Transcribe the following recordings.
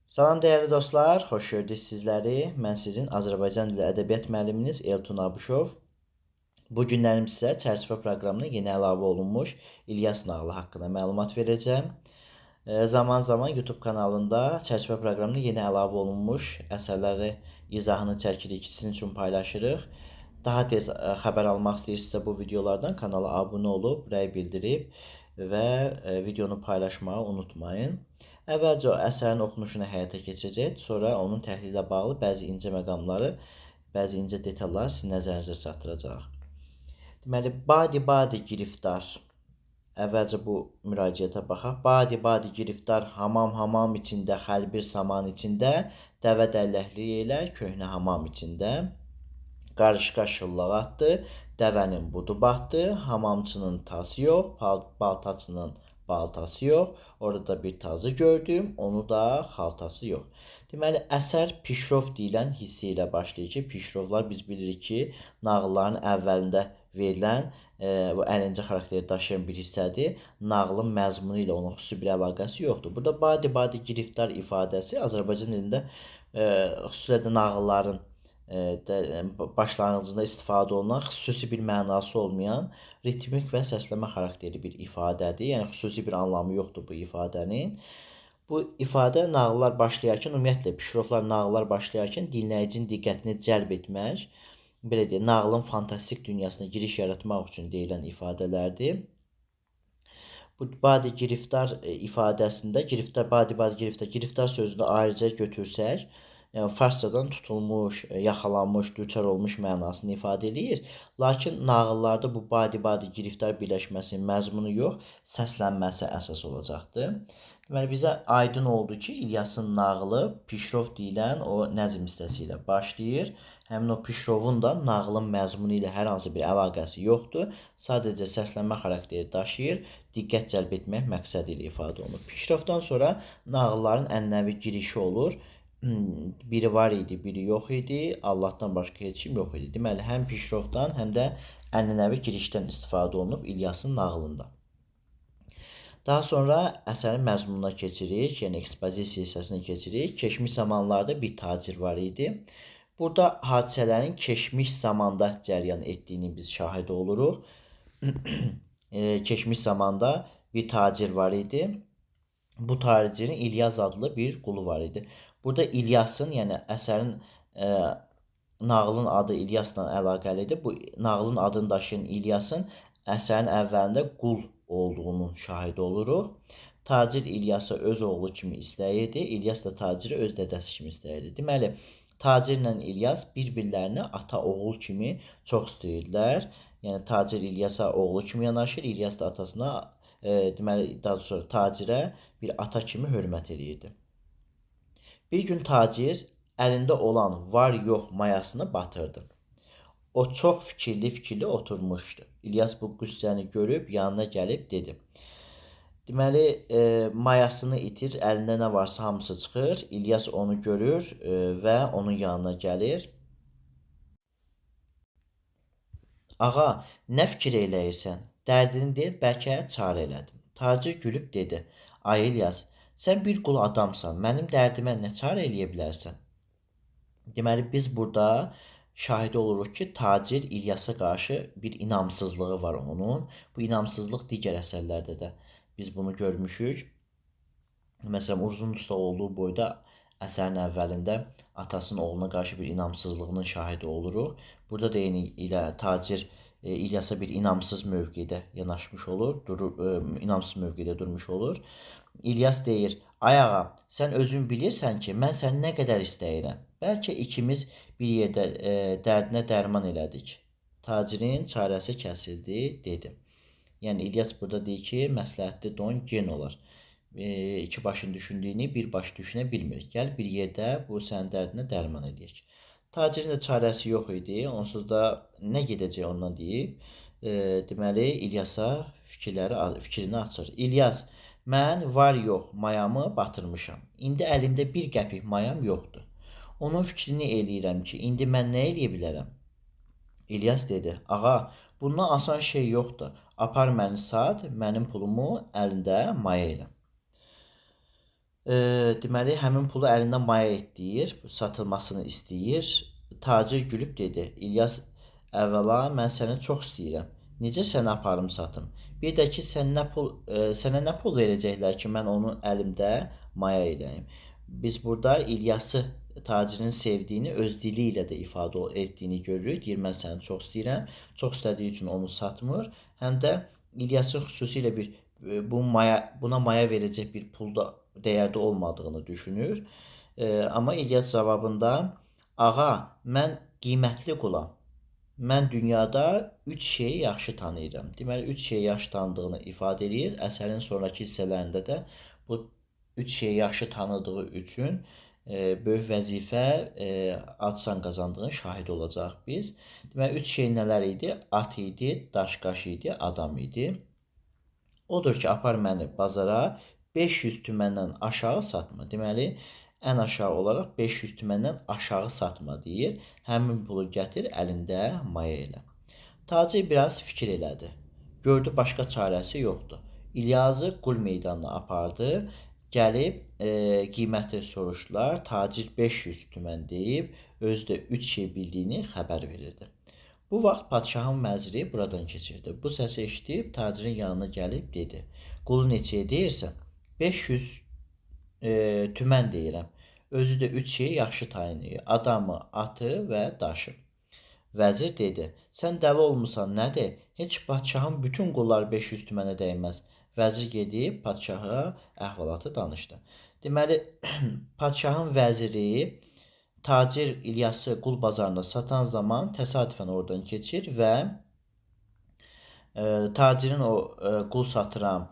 Salam dəyərli dostlar, xoş gördük sizləri. Mən sizin Azərbaycan dili ədəbiyyat müəlliminiz Elton Abuşov. Bu günlərim sizə çərçivə proqramına yeni əlavə olunmuş İlyas nağılı haqqında məlumat verəcəm. Zaman zaman YouTube kanalında çərçivə proqramına yeni əlavə olunmuş əsərləri izahını çəkirik, sizin üçün paylaşırıq. Daha tez xəbər almaq istəyirsinizsə bu videolardan kanala abunə olub, rəy bildirib və videonu paylaşmağı unutmayın. Əvvəlcə əsərin oxunuşunu həyata keçirəcək, sonra onun təhlili ilə bağlı bəzi incə məqamları, bəzi incə detalları sizin nəzərinizə çatdıracaq. Deməli, badi giriftar. Əvvəlcə bu müraciətə baxaq. Badi giriftar, hamam içində, xəlbir saman içində, dəvə dəlləkli yeylər köhnə hamam içində. Qarışqa şıllaq atdı, dəvənin budu batdı, hamamçının tası yox, baltaçının baltası yox. Orada da bir tazı gördüm, onu da xaltası yox. Deməli, əsər pişrov deyilən hissi ilə başlayır ki, pişrovlar biz bilirik ki, nağılların əvvəlində verilən, bu əlincə xarakteri daşıyan bir hissədir. Nağılın məzmunu ilə onun xüsusi bir əlaqəsi yoxdur. Burada badi giriftar ifadəsi Azərbaycan dilində xüsusilə də nağılların başlanğıcında istifadə olunan, xüsusi bir mənası olmayan, ritmik və səsləmə xarakterli bir ifadədir. Yəni, xüsusi bir anlamı yoxdur bu ifadənin. Bu ifadə nağıllar başlayarkən, ümumiyyətlə, pişrovlar nağıllar başlayarkən dinləyicinin diqqətini cəlb etmək, belə deyək, nağılın fantastik dünyasına giriş yaratmaq üçün deyilən ifadələrdir. Bu badi giriftar ifadəsində, giriftar sözünü ayrıca götürsək, yəni farscadan tutulmuş, yaxalanmış, düçar olmuş mənasını ifadə edir. Lakin nağıllarda bu badi giriftar birləşməsinin məzmunu yox, səslənməsi əsas olacaqdır. Deməli, bizə aydın oldu ki, İlyasın nağılı pişrov deyilən o nəzm hissəsi ilə başlayır. Həmin o pişrovun da nağılın məzmunu ilə hər hansı bir əlaqəsi yoxdur. Sadəcə səslənmə xarakteri daşıyır, diqqət cəlb etmək məqsədi ilə ifadə olunur. Pişrovdan sonra nağılların ənənəvi girişi olur. Biri var idi, biri yox idi. Allahdan başqa heç kim yox idi. Deməli, həm pişrovdan, həm də ənənəvi girişdən istifadə olunub İlyasın nağılında. Daha sonra əsərin məzmununa keçirik, yəni ekspozisiya hissəsinə keçirik. Keçmiş zamanlarda bir tacir var idi. Burada hadisələrin keçmiş zamanda cəryan etdiyini biz şahid oluruq. Keçmiş zamanda bir tacir var idi. Bu tacirin İlyas adlı bir qulu var idi. Burada İlyasın, yəni əsərin nağılın adı İlyasla əlaqəlidir. Bu nağılın adını daşıyan İlyasın əsərin əvvəlində qul olduğunun şahidi oluruq. Tacir İlyasa öz oğlu kimi istəyirdi, İlyas da taciri öz dədəsi kimi istəyirdi. Deməli, tacirlə İlyas bir-birlərini ata-oğul kimi çox istəyirdilər. Yəni, tacir İlyasa oğlu kimi yanaşır, İlyas da atasına, deməli, daha doğrusu tacirə bir ata kimi hörmət edirdi. Bir gün tacir əlində olan var-yox mayasını batırdı. O çox fikirli oturmuşdu. İlyas bu qüssəni görüb yanına gəlib dedi. Deməli, mayasını itir, əlində nə varsa hamısı çıxır. İlyas onu görür və onun yanına gəlir. Ağa, nə fikir eləyirsən? Dərdini deyil, bəlkə çarə elədim. Tacir gülüb dedi. Ay İlyas, sən bir qul adamsan, mənim dərdimə nə çarə eləyə bilərsən? Deməli, biz burada şahid oluruq ki, tacir İlyasa qarşı bir inamsızlığı var onun. Bu inamsızlıq digər əsərlərdə də biz bunu görmüşük. Məsələn, Uzun Usta olduğu boyda əsərin əvvəlində atasının oğluna qarşı bir inamsızlığının şahidi oluruq. Burada da eyni ilə tacir İlyasa bir inamsız mövqedə yanaşmış olur, inamsız mövqedə durmuş olur. İlyas deyir, ay ağa, sən özün bilirsən ki, mən səni nə qədər istəyirəm. Bəlkə ikimiz bir yerdə dərdinə dərman elədik. Tacirin çarəsi kəsildi, dedi. Yəni, İlyas burada deyir ki, məsləhətli don gen olar. İki başın düşündüyünü bir baş düşünə bilmir. Gəl bir yerdə bu sənin dərdinə dərman eləyək. Tacirin də çarəsi yox idi. Onsuz da nə gedəcək ondan deyib. Deməli, İlyasa fikrini açır. İlyas, mən var-yox mayamı batırmışam. İndi əlimdə bir qəpik mayam yoxdur. Onun fikrini eləyirəm ki, indi mən nə eləyə bilərəm? İlyas dedi, ağa, bundan asan şey yoxdur. Apar məni sat, mənim pulumu əlində maya elə. Deməli, həmin pulu əlindən maya etdirir, satılmasını istəyir. Tacir gülüb dedi: "İlyas, əvvəla mən səni çox istəyirəm. Necə səni aparım satım? Bir də ki, sənə nə pul verəcəklər ki, mən onu əlimdə maya eləyim?" Biz burada İlyası tacirin sevdiyini öz dili ilə də ifadə etdiyini görürük. Deyir: "Mən səni çox istəyirəm." Çox istədiyi üçün onu satmır. Həm də İlyasın xüsusilə buna maya verəcək bir pulda dəyərdə olmadığını düşünür. Amma İlyas cavabında: "Ağa, mən qiymətli qulam. Mən dünyada 3 şeyi yaxşı tanıyıram." Deməli, 3 şeyi yaxşı tanıdığını ifadə edir. Əsərin sonrakı hissələrində də bu 3 şeyi yaxşı tanıdığı üçün böyük vəzifə, ad-san qazandığının şahidi olacaq biz. Deməli, 3 şey nələr idi? At idi, daşqaş idi, adam idi. Odur ki, apar məni bazara 500 tüməndən aşağı satma. Deməli, ən aşağı olaraq 500 tüməndən aşağı satma deyir. Həmin pulu gətir, əlində maya elə. Tacir biraz fikir elədi. Gördü başqa çarəsi yoxdur. İlyazı qul meydanına apardı. Gəlib qiyməti soruşdular. Tacir 500 tümən deyib, özü də 3 şey bildiyini xəbər verirdi. Bu vaxt padşahın vəziri buradan keçirdi. Bu səsi eşidib tacirin yanına gəlib dedi: "Qulu neçəyə deyirsən?" 500 tümən deyirəm. Özü də 3 şeyi yaxşı tanıyır: adamı, atı və daşı. Vəzir dedi: "Sən dəli olmusan, nədir? Heç padşahın bütün qulları 500 tümənə dəyməz." Vəzir gedib padşaha əhvalatı danışdı. Deməli, padşahın vəziri tacir İlyası qul bazarında satan zaman təsadüfən oradan keçir və tacirin o qul satıram,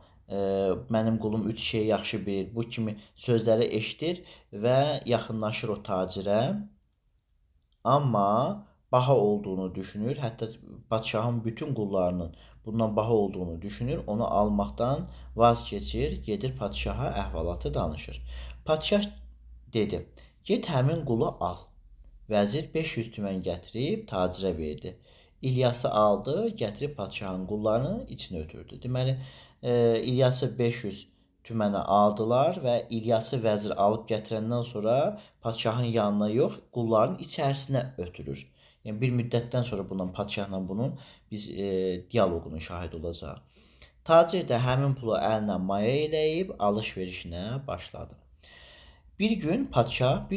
mənim qulum 3 şeyi yaxşı bilir, bu kimi sözləri eşidir və yaxınlaşır o tacirə. Amma baha olduğunu düşünür. Hətta padşahın bütün qullarının bundan baha olduğunu düşünür. Onu almaqdan vaz keçir, gedir padşaha əhvalatı danışır. Padşah dedi: "Get həmin qulu al." Vəzir 500 tümən gətirib tacirə verdi. İlyası aldı, gətirib padşahın qullarının içinə ötürdü. Deməli, İlyası 500 tümənə aldılar və İlyası vəzir alıb gətirəndən sonra padşahın yanına yox, qulların içərisinə ötürür. Yəni bir müddətdən sonra padşahla bunun biz dialoqunun şahidi olacaq. Tacir də həmin pulu əlinə maya eləyib alış-verişinə başladı. Bir gün padşaha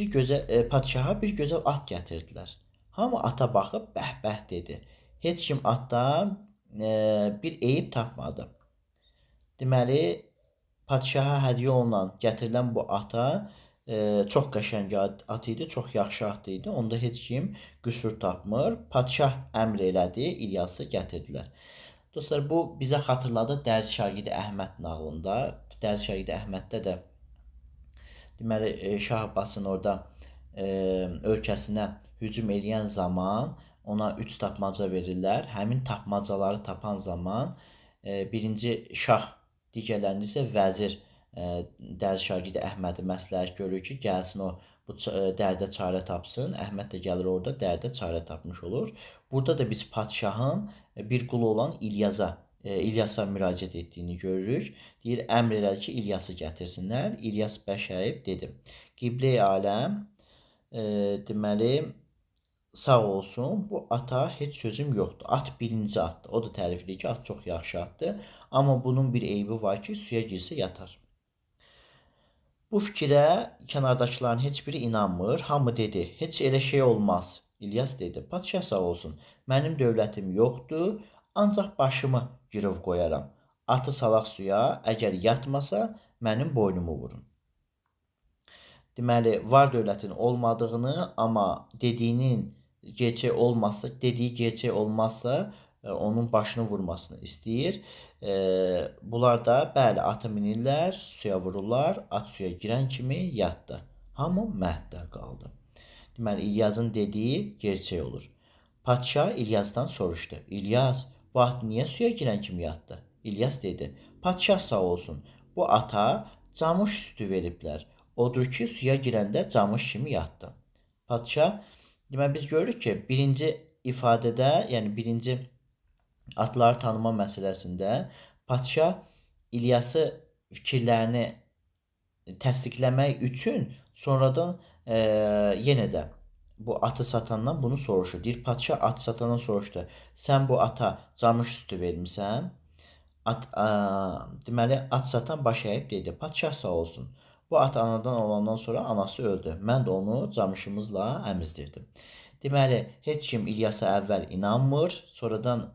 bir gözəl at gətirdilər. Hamı ata baxıb bəh-bəh dedi. Heç kim atdan bir eyib tapmadı. Deməli, padşaha hədiyyə olunan, gətirilən bu ata çox qəşəng at idi, çox yaxşı at idi. Onda heç kim qüsur tapmır. Padşah əmr elədi, İlyası gətirdilər. Dostlar, bu bizə xatırladı Dərzi Şagirdi Əhməd nağılında. Dərzi Şagirdi Əhməddə də deməli, Şah Abbasın orada ölkəsinə hücum eləyən zaman ona 3 tapmaca verirlər. Həmin tapmacaları tapan zaman birinci şah, digərlərində isə vəzir Dərzi Şagirdi Əhmədi məsləhət görür ki, gəlsin o bu dərdə çarə tapsın. Əhməd də gəlir orada dərdə çarə tapmış olur. Burada da biz padşahın bir qulu olan İlyasa müraciət etdiyini görürük. Deyir, əmr elədi ki, İlyası gətirsinlər. İlyas bəşəyib dedi: "Qiblə-i aləm, deməli, sağ olsun, bu ata heç sözüm yoxdur. At birinci atdır. O da tərif edir ki, at çox yaxşı atdır. Amma bunun bir eybi var ki, suya girsə yatar." Bu fikrə kənardakıların heç biri inanmır. Hamı dedi: "Heç elə şey olmaz." İlyas dedi: "Padşah sağ olsun, mənim dövlətim yoxdur. Ancaq başımı girov qoyaram. Atı salaq suya, əgər yatmasa, mənim boynumu vurun." Deməli, var dövlətin olmadığını, amma dediyi gerçək olmazsa, onun başını vurmasını istəyir. Bunlar da bəli, atı minirlər, suya vururlar. At suya girən kimi yatdı. Hamı məhdər qaldı. Deməli, İlyasın dediyi gerçək olur. Padşah İlyasdan soruşdu: "İlyas, bu at niyə suya girən kimi yatdı?" İlyas dedi: "Padşah sağ olsun, bu ata camış sütü veriblər. Odur ki, suya girəndə camış kimi yatdı." Padşah, deməli biz görürük ki, birinci ifadədə, yəni birinci atları tanıma məsələsində padşah İlyası fikirlərini təsdiqləmək üçün sonradan yenə də bu atı satandan bunu soruşur. Deyir, padşah atı satandan soruşdu. Sən bu ata camış sütü vermisən? Deməli, at satan baş əyib dedi, padşah sağ olsun. Bu at anadan olandan sonra anası öldü. Mən də onu camışımızla əmizdirdim. Deməli, heç kim İlyasa əvvəl inanmır. Sonradan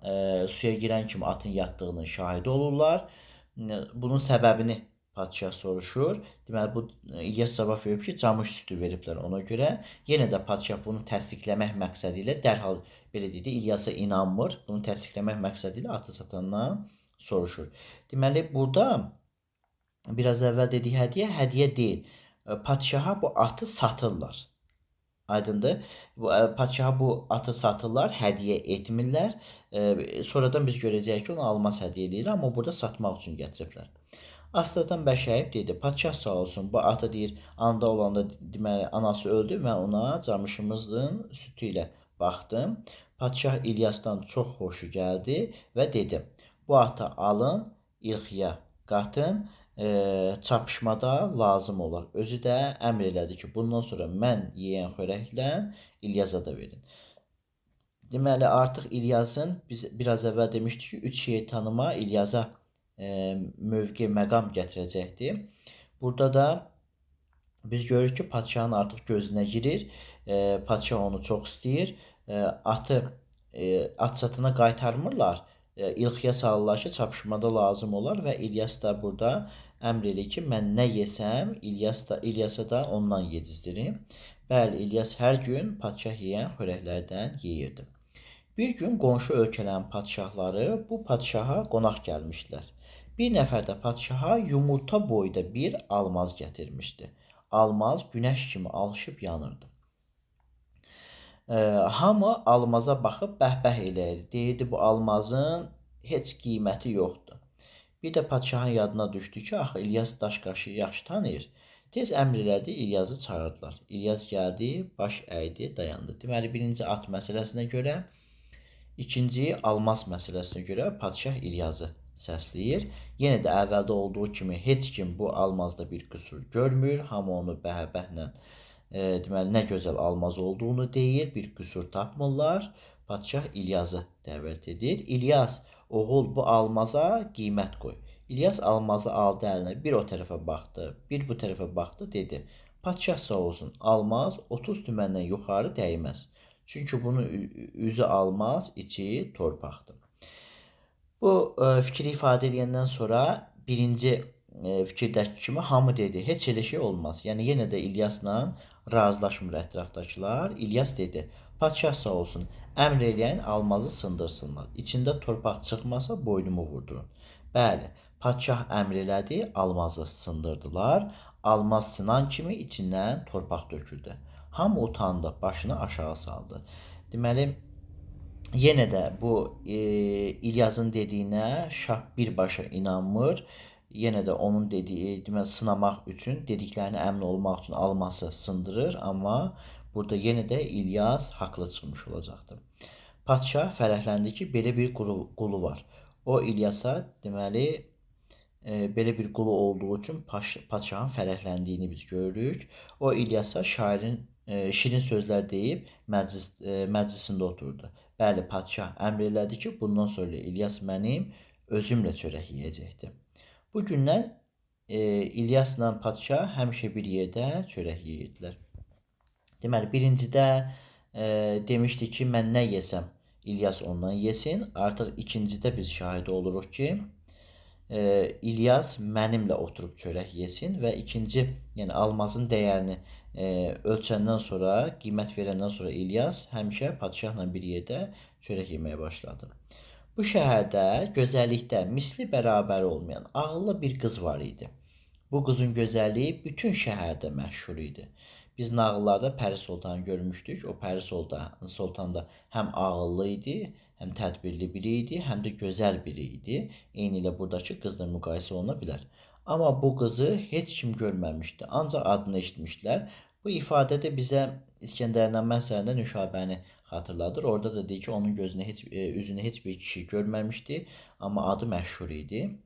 suya girən kimi atın yatdığının şahidi olurlar. Bunun səbəbini padşah soruşur. Deməli, bu İlyas cavab verib ki, camış sütü veriblər ona görə. Yenə də padşah bunu təsdiqləmək məqsədi ilə dərhal belə dedi, İlyasa inanmır. Bunu təsdiqləmək məqsədi ilə atı satandan soruşur. Deməli, burada biraz əvvəl dediyi hədiyyə deyil. Padşaha bu atı satırlar. Aydındır. Padşaha bu atı satırlar, hədiyyə etmirlər. Sonradan biz görəcəyik ki, onu almaz hədiyyə edir, amma burada satmaq üçün gətiriblər. Astadan bəşəyib dedi, padşah sağ olsun, bu atı deyir, anda olanda deməli anası öldü, mən ona camışımızın sütü ilə baxdım. Padşah İlyasdan çox xoşu gəldi və dedi, bu atı alın, İlxiyə qatın, çapışmada lazım olar. Özü də əmr elədi ki, bundan sonra mən yeyən xörəklə İlyasa da verin. Deməli, artıq İlyasın, biz biraz əvvəl demişdik ki, 3 şeytanıma İlyasa mövqe, məqam gətirəcəkdir. Burada da biz görürük ki, padşahın artıq gözünə girir. Padşah onu çox istəyir. Atı at satına qaytarmırlar. İlxiyə salırlar ki, çapışmada lazım olar və İlyas da burada əmr edir ki, mən nə yesəm, İlyasa da ondan yedizdirim. Bəli, İlyas hər gün padşah yeyən xörəklərdən yeyirdi. Bir gün qonşu ölkələrin padşahları bu padşaha qonaq gəlmişdilər. Bir nəfər də padşaha yumurta boyda bir almaz gətirmişdi. Almaz günəş kimi alışıb yanırdı. Hamı almaza baxıb bəhbəh eləyirdi. Deyirdi, bu almazın heç qiyməti yoxdur. Bir də padşahın yadına düşdü ki, axı İlyas Daşqaşı yaxşı tanıyır. Tez əmr elədi, İlyası çağırdılar. İlyas gəldi, baş əydi, dayandı. Deməli, birinci at məsələsinə görə, ikinci almaz məsələsinə görə padşah İlyası səsləyir. Yenə də əvvəldə olduğu kimi heç kim bu almazda bir qüsur görmür. Hamı onu bəhbəhlə deməli, nə gözəl almaz olduğunu deyir, bir qüsur tapmırlar. Padşah İlyası dəvət edir. İlyas, oğul, bu almaza qiymət qoy. İlyas almazı aldı əlinə, bir o tərəfə baxdı, bir bu tərəfə baxdı, dedi, padşah sağ olsun, almaz 30 tüməndən yuxarı dəyməz. Çünki bunun üzü almaz, içi torpaqdır. Bu fikri ifadə edəndən sonra birinci fikirdəki kimi hamı dedi, heç elə şey olmaz. Yəni, yenə də İlyasla razılaşmır ətrafdakılar. İlyas dedi, padşah sağ olsun, əmr eləyən almazı sındırsınlar. İçində torpaq çıxmasa boynumu vurdurun. Bəli, padşah əmr elədi, almazı sındırdılar. Almaz sınan kimi içindən torpaq döküldü. Hamı utandı, başını aşağı saldı. Deməli, yenə də bu İlyasın dediyinə şah birbaşa inanmır. Yenə də onun dediyi, deməli, sınamaq üçün, dediklərinə əmin olmaq üçün alması sındırır, amma burada yenə də İlyas haqlı çıxmış olacaqdır. Padşah fərəhləndi ki, belə bir qulu var. O İlyasa, deməli, belə bir qulu olduğu üçün padşahın fərəhləndiyini biz görürük. O İlyasa şirin sözlər deyib məclisində oturdu. Bəli, padşah əmr elədi ki, bundan sonra İlyas mənim özümlə çörək yeyəcəkdir. Bu gündən İlyasla padşah həmişə bir yerdə çörək yeyirdilər. Deməli, birincidə demişdi ki, mən nə yesəm, İlyas ondan yesin. Artıq ikincidə biz şahid oluruq ki, İlyas mənimlə oturub çörək yesin və ikinci, yəni almazın dəyərini ölçəndən sonra, qiymət verəndən sonra İlyas həmişə padşahla bir yerdə çörək yeməyə başladı. Bu şəhərdə gözəllikdə misli bərabəri olmayan ağıllı bir qız var idi. Bu qızın gözəlliyi bütün şəhərdə məşhur idi. Biz nağıllarda Pəri Sultanı görmüşdük. O Pəri Sultan da həm ağıllı idi, həm tədbirli biri idi, həm də gözəl biri idi. Eyni ilə buradakı qızla müqayisə oluna bilər. Amma bu qızı heç kim görməmişdi, ancaq adını eşitmişdilər. Bu ifadə də bizə İskəndərnamə əsərində Nüşabəni xatırladır. Orada da deyir ki, onun üzünü heç bir kişi görməmişdi, amma adı məşhur idi.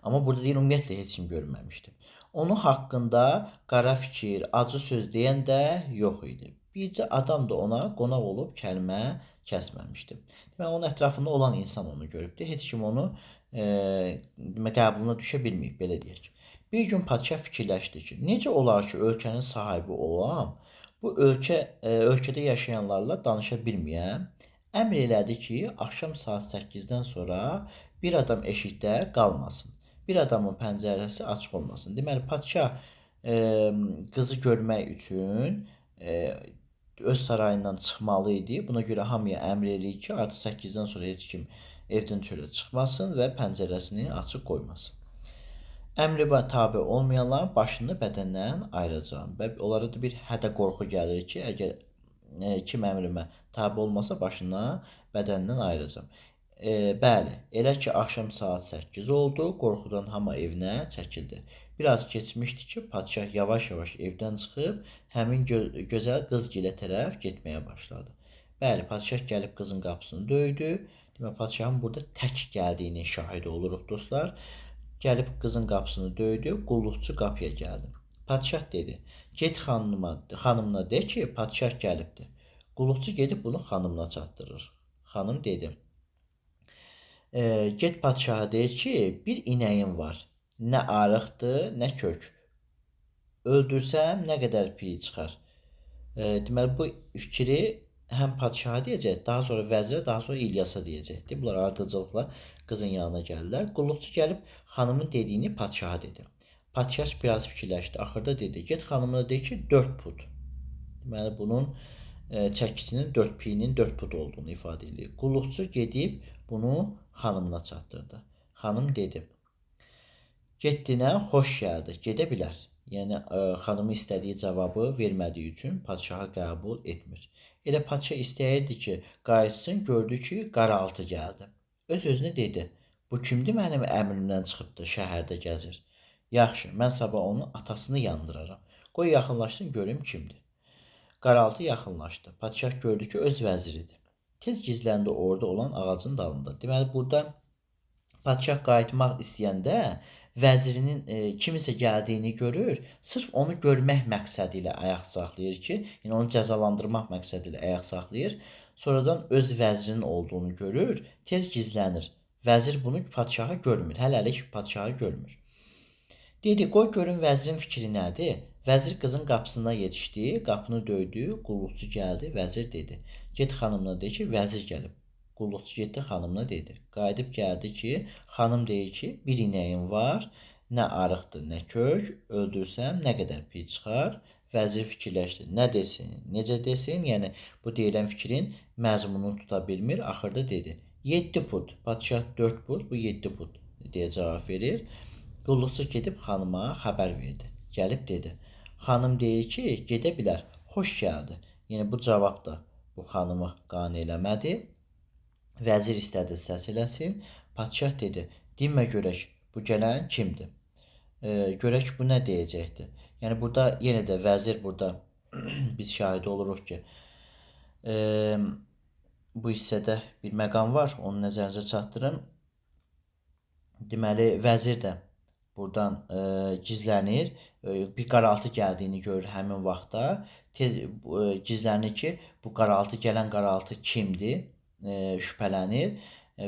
Amma burada deyir, ümumiyyətlə heç kim görməmişdi. Onun haqqında qara fikir, acı söz deyən də yox idi. Bircə adam da ona qonaq olub kəlmə kəsməmişdi. Demək, onun ətrafında olan insan onu görübdü. Heç kim onu qəbuluna düşə bilməyib, belə deyək. Bir gün padşah fikirləşdi ki, necə olar ki, ölkənin sahibi olam, bu ölkədə yaşayanlarla danışa bilməyəm. Əmr elədi ki, axşam saat 8-dən sonra bir adam eşikdə qalmasın. Bir adamın pəncərəsi açıq olmasın. Deməli, padşah qızı görmək üçün öz sarayından çıxmalı idi. Buna görə hamıya əmr eləyir ki, artıq 8-dən sonra heç kim evdən çölə çıxmasın və pəncərəsini açıq qoymasın. Əmrə tabe olmayanların başını bədəndən ayıracağam. Və onlara da bir hədə qorxu gəlir ki, əgər kim əmrimə tabe olmasa başına bədəndən ayıracağam. Bəli, elə ki axşam saat 8 oldu, qorxudan hamı evinə çəkildi. Biraz keçmişdi ki, padşah yavaş-yavaş evdən çıxıb həmin gözəl qızgilə tərəf getməyə başladı. Bəli, padşah gəlib qızın qapısını döydü. Demək, padşahın burada tək gəldiyinin şahidi oluruq dostlar. Gəlib qızın qapısını döydü, qulluqçu qapıya gəldi. Padşah dedi, get xanımına de ki, padşah gəlibdir. Qulluqçu gedib bunu xanımına çatdırır. Xanım dedi, get padşaha deyir ki, bir inəyim var. Nə arıqdır, nə kök. Öldürsəm nə qədər piy çıxar. Deməli, bu fikri həm padşaha deyəcək, daha sonra vəzirə, daha sonra İlyasa deyəcəkdir. Bunlar ardıcılıqla qızın yanına gəlirlər. Qulluqçu gəlib xanımın dediyini padşaha dedi. Padşah biraz fikirləşdi. Axırda dedi, get xanımına de ki, 4 put. Deməli, bunun çəkisinin 4 piyinin 4 put olduğunu ifadə edir. Qulluqçu gedib bunu xanımına çatdırdı. Xanım dedi, getdinə xoş gəldi, gedə bilər. Yəni, xanımı istədiyi cavabı vermədiyi üçün padşaha qəbul etmir. Elə padşah istəyirdi ki, qayıtsın, gördü ki, qaraltı gəldi. Öz-özünə dedi, bu kimdir mənim əmrimdən çıxıbdı, şəhərdə gəzir. Yaxşı, mən sabah onun atasını yandıraram. Qoy yaxınlaşsın, görüm kimdir. Qaraltı yaxınlaşdı. Padşah gördü ki, öz vəziridir. Tez gizləndi orada olan ağacın dalında. Deməli, burada padşah qayıtmaq istəyəndə vəzirinin kimisə gəldiyini görür, sırf onu görmək məqsədi ilə ayaq saxlayır ki, yəni onu cəzalandırmaq məqsədi ilə ayaq saxlayır. Sonradan öz vəzirinin olduğunu görür, tez gizlənir. Vəzir bunu padşaha görmür, hələlik padşaha görmür. Dedi, qoy görün vəzirin fikri nədir? Vəzir qızın qapısına yetişdi, qapını döydü, qulluqçu gəldi, vəzir dedi, get xanımına de ki, vəzir gəlib. Qulluqçu getdi xanımına dedi. Qayıdıb gəldi ki, xanım deyir ki, bir inəyim var, nə arıqdır, nə kök, öldürsəm nə qədər piy çıxar. Vəzir fikirləşdi, nə desin, necə desin, yəni bu deyilən fikrin məzmununu tuta bilmir. Axırda dedi, 7 put, padşah 4 put, bu 7 put deyə cavab verir. Qulluqçu gedib xanıma xəbər verdi. Gəlib dedi, xanım deyir ki, gedə bilər, xoş gəldi. Yəni bu cavab da bu xanımı qane eləmədi. Vəzir istədi səs eləsin. Padşah dedi, dinmə görək, bu gələn kimdir? Görək bu nə deyəcəkdir? Yəni burada yenə də vəzir burada biz şahid oluruq ki, bu hissədə bir məqam var, onu nəzərinizə çatdırın. Deməli, vəzir də buradan gizlənir, bir qaraltı gəldiyini görür həmin vaxtda. Tez gizlənir ki, bu qaraltı, gələn qaraltı kimdir? Şübhələnir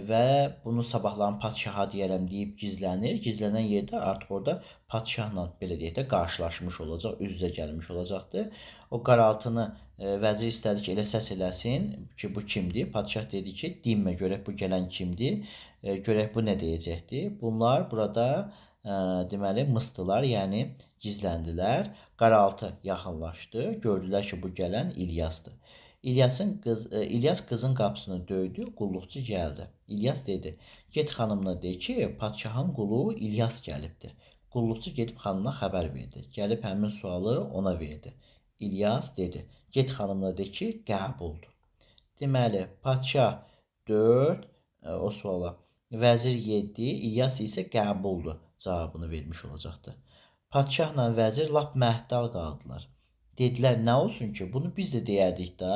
və bunu sabahların padşaha deyərəm deyib gizlənir. Gizlənən yerdə artıq orada padşahla belə deyək də qarşılaşmış olacaq, üz-üzə gəlmiş olacaqdır. O qaraltını vəzir istədi ki, elə səs eləsin ki, bu kimdir? Padşah dedi ki, dinmə görək bu gələn kimdir? Görək bu nə deyəcəkdir? Bunlar burada deməli mıstılar, yəni gizləndilər. Qaraltı yaxınlaşdı. Gördülər ki, bu gələn İlyasdır. İlyas qızın qapısını döydü, qulluqçu gəldi. İlyas dedi, get xanımına de ki, padşahın qulu İlyas gəlibdir. Qulluqçu gedib xanımına xəbər verdi. Gəlib həmin sualı ona verdi. İlyas dedi, get xanımına de ki, qəbuldur. Deməli, padşah 4, o suala, vəzir 7, İlyas isə qəbuldur cavabını vermiş olacaqdı. Padşahla vəzir lap məhdal qaldılar. Dedilər, nə olsun ki, bunu biz də deyərdik də.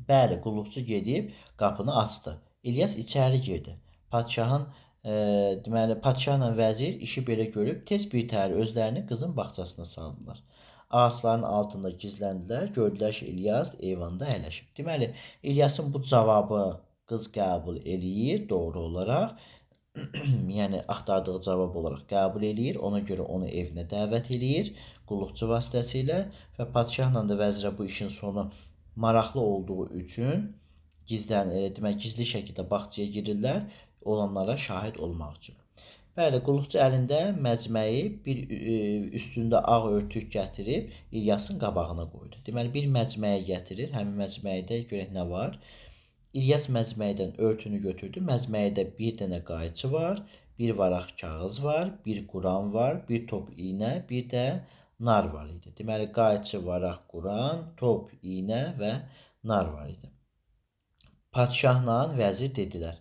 Bəli, qulluqçu gedib qapını açdı. İlyas içəri girdi. Padşahın deməli, padşahla vəzir işi belə görüb tez bir təhər özlərini qızın bağçasına saldılar. Ağacların altında gizləndilər, gördülər ki, İlyas eyvanda əyləşib. Deməli, İlyasın bu cavabı qız qəbul eləyir doğru olaraq. Yəni axtardığı cavab olaraq qəbul eləyir. Ona görə onu evinə dəvət eləyir qulluqçu vasitəsilə və padşahla da vəzirə bu işin sonu maraqlı olduğu üçün demək gizli şəkildə bağçaya girirlər olanlara şahid olmaq üçün. Bəli, qulluqçu əlində məcməyi bir üstündə ağ örtük gətirib İlyasın qabağına qoydu. Deməli, bir məcməyi gətirir. Həmin məcməyidə görək nə var? İlyas məcməydən örtünü götürdü. Məcməyidə bir dənə qayçı var, bir varaq kağız var, bir Quran var, bir top iynə, bir də nar var idi. Deməli, qayçı, varaq, Quran, top, iynə və nar var idi. Padşahla vəzir dedilər: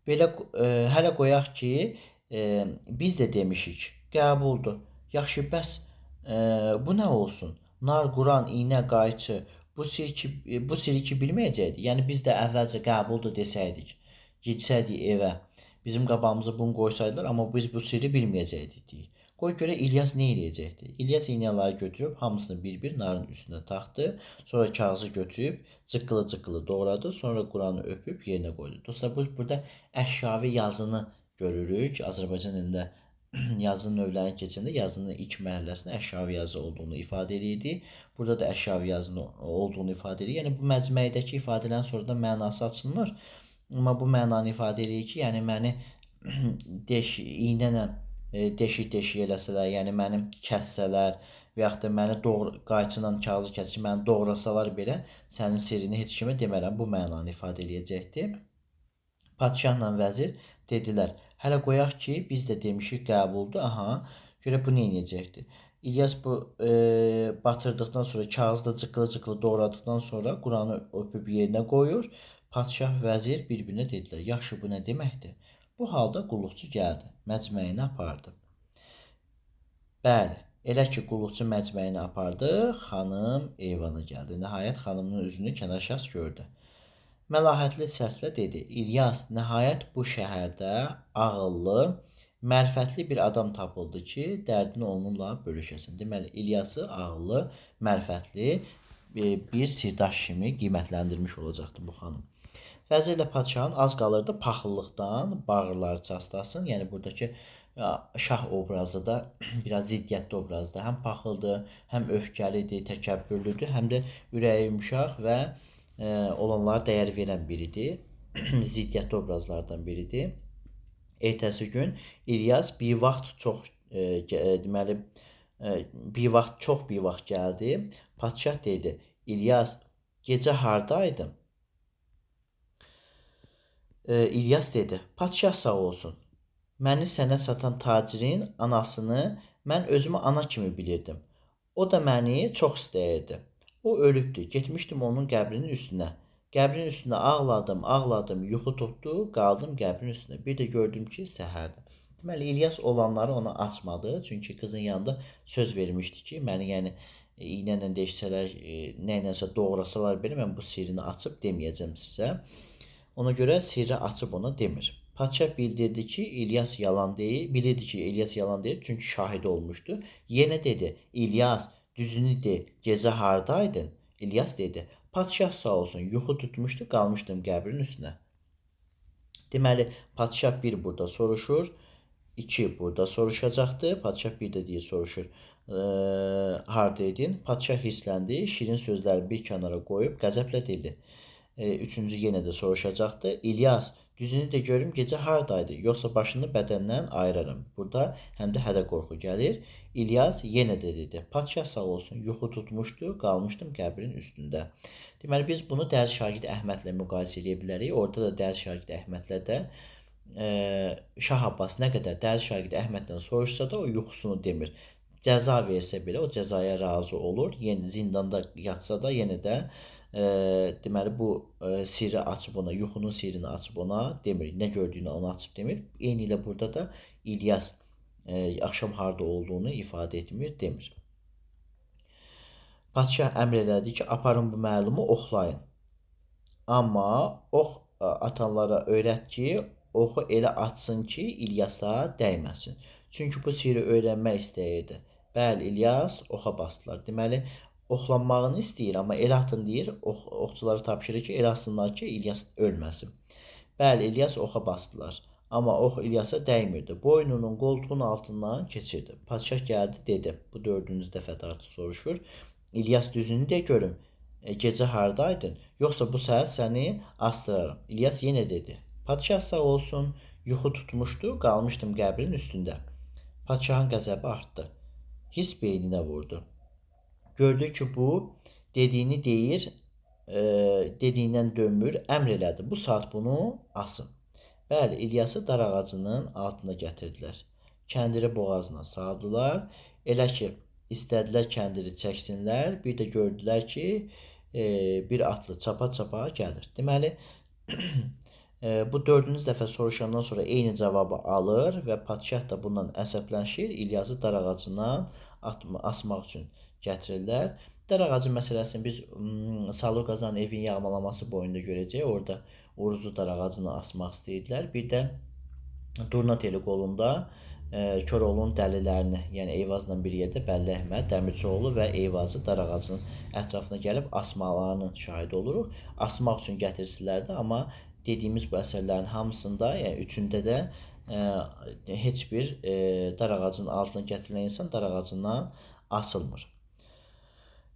Belə hələ qoyaq ki, biz də demişik, qəbuldur. Yaxşı, bəs bu nə olsun? Nar, Quran, iynə, qayçı bu sirri ki bilməyəcəkdik. Yəni biz də əvvəlcə qəbuldur desəydik, getsəydik evə, bizim qabağımıza bunu qoysaydılar, amma biz bu sirri bilməyəcəkdik deyir. Qoy görə İlyas nə eləyəcəkdi? İlyas iynələri götürüb hamısını bir-bir narın üstünə taxdı. Sonra kağızı götürüb cıqqılı-cıqqılı doğradı. Sonra Quranı öpüb yerinə qoydu. Dostlar, biz burada əşşavi yazını görürük. Azərbaycan dilində yazı növlərini keçəndə yazının ilk mərhələsində əşşavi yazı olduğunu ifadə edirdi. Burada da əşşavi yazı olduğunu ifadə edir. Yəni bu məcməyidəki ifadələrin sonradan mənası açılmır. Amma bu mənanı ifadə edir ki, yəni məni iynə ilə deşik-deşik eləsələr, yəni mənim kəssələr və yaxud da məni qayçıyla kağızı kəsib məni doğrasalar belə sənin sirrini heç kimə demərəm. Bu mənanı ifadə eləyəcəkdir. Padşahla vəzir dedilər: Hələ qoyaq ki, biz də demişik qəbuldur. Aha, görə bu nə edəcəkdir? İlyas bu batırdıqdan sonra kağızda cıqqılı-cıqqılı doğradıqdan sonra Quranı öpüb yerinə qoyur. Padşah, vəzir bir-birinə dedilər: Yaxşı, bu nə deməkdir? Bu halda qulluqçu gəldi, məcməyini apardı. Bəli, elə ki qulluqçu məcməyini apardı, xanım eyvana gəldi. Nəhayət xanımın üzünü Kənar-Şərs gördü. Məlahətli səslə dedi: İlyas, nəhayət bu şəhərdə ağıllı, mərifətli bir adam tapıldı ki, dərdini onunla bölüşəsin. Deməli, İlyası ağıllı, mərifətli bir sirdaş kimi qiymətləndirmiş olacaqdı bu xanım. Vəzirlə padşahın az qalırdı paxıllıqdan bağırları çatlasın. Yəni buradakı şah obrazı da biraz ziddiyyətli obrazdır. Həm paxıldır, həm öfkəlidir, təkəbbürlüdür, həm də ürəyi yumşaq və olanlara dəyər verən biridir. Ziddiyyətli obrazlardan biridir. Ertəsi gün İlyas bir vaxt gəldi. Padşah dedi: İlyas, gecə hardaydın? İlyas dedi: Padşah sağ olsun. Məni sənə satan tacirin anasını mən özümü ana kimi bilirdim. O da məni çox istəyirdi. O ölübdür. Getmişdim onun qəbrinin üstünə. Qəbrin üstünə ağladım, yuxu tutdu, qaldım qəbrin üstünə. Bir də gördüm ki, səhərdir. Deməli, İlyas olanları ona açmadı. Çünki qızın yanında söz vermişdi ki, məni yəni iynə ilə deşsələr, nə ilənsə doğrasalar belə mən bu sirrini açıb deməyəcəm sizə. Ona görə sirri açıb ona demir. Padşah bildirdi ki, İlyas yalan deyil. Bilirdi ki, İlyas yalan deyil, çünki şahid olmuşdu. Yenə dedi: İlyas, düzünü de, gecə hardaydın? İlyas dedi: Padşah sağ olsun, yuxu tutmuşdu, qalmışdım qəbrin üstünə. Deməli, padşah bir burada soruşur, 2 burada soruşacaqdı. Padşah bir də deyir, soruşur: hardaydın? Padşah hissləndi, şirin sözləri bir kənara qoyub qəzəblə dedi. Üçüncü yenə də soruşacaqdı. İlyas, düzünü də görüm gecə hardaydı, yoxsa başını bədəndən ayırarım. Burada həm də hədə qorxu gəlir. İlyas yenə də dedi: Padşah sağ olsun, yuxu tutmuşdu, qalmışdım qəbrin üstündə. Deməli, biz bunu dərzi şagird Əhmədlə müqayisə edə bilərik. Orada da dərzi şagird Əhmədlə də Şah Abbas nə qədər dərzi şagird Əhməddən soruşsa da o yuxusunu demir. Cəza versə belə o cəzaya razı olur. Yəni zindanda yatsa da yenə də deməli bu sirri açıb ona, yuxunun sirrini açıb ona demir. Nə gördüyünü ona açıb demir. Eyni ilə burada da İlyas axşam harda olduğunu ifadə etmir, demir. Padşah əmr elədi ki, aparın bu məlumu oxlayın. Amma ox atanlara öyrət ki, oxu elə açsın ki, İlyasa dəyməsin. Çünki bu sirri öyrənmək istəyirdi. Bəli, İlyas oxa basdılar. Deməli, oxlanmağını istəyir, amma elə atın deyir, oxçulara tapşırır ki, elə atsınlar ki, İlyas ölməsin. Bəli, İlyas oxa basdılar. Amma ox İlyasa dəymirdi. Boynunun qoltuğun altından keçirdi. Padşah gəldi, dedi. Bu dördüncü dəfədə artıq soruşur. İlyas düzünü de görüm. Gecə hardaydın? Yoxsa bu saat səni astıraram. İlyas yenə dedi. Padşah sağ olsun, yuxu tutmuşdu, qalmışdım qəbrin üstündə. Padşahın qəzəbi artdı. Hiss beyninə vurdu. Gördü ki, bu dediyini deyir, dediyindən dönmür, əmr elədi. Bu saat bunu asın. Bəli, İlyası dar ağacının altına gətirdilər. Kəndiri boğazına saldılar. Elə ki, istədilər kəndiri çəksinlər. Bir də gördülər ki, bir atlı çapa-çapa gəlir. Deməli, bu dördüncü dəfə soruşandan sonra eyni cavabı alır və padşah da bundan əsəbləşir. İlyası dar ağacından asmaq üçün gətirirlər. Dar ağacı məsələsini biz Salur Qazanın evin yağmalaması boyunda görəcəyik. Orada Orucu dar ağacına asmaq istəyirdilər. Bir də Durna Teli qolunda Koroğlunun dəlilərini, yəni Eyvazla bir yerdə Bəlli Əhməd, Dəmirçioğlu və Eyvazı dar ağacının ətrafına gəlib asmalarının şahidi oluruq. Asmaq üçün gətirsinlərdi, amma dediyimiz bu əsərlərin hamısında, yəni üçündə də heç bir dar ağacının altına gətirilən insan dar ağacından asılmır.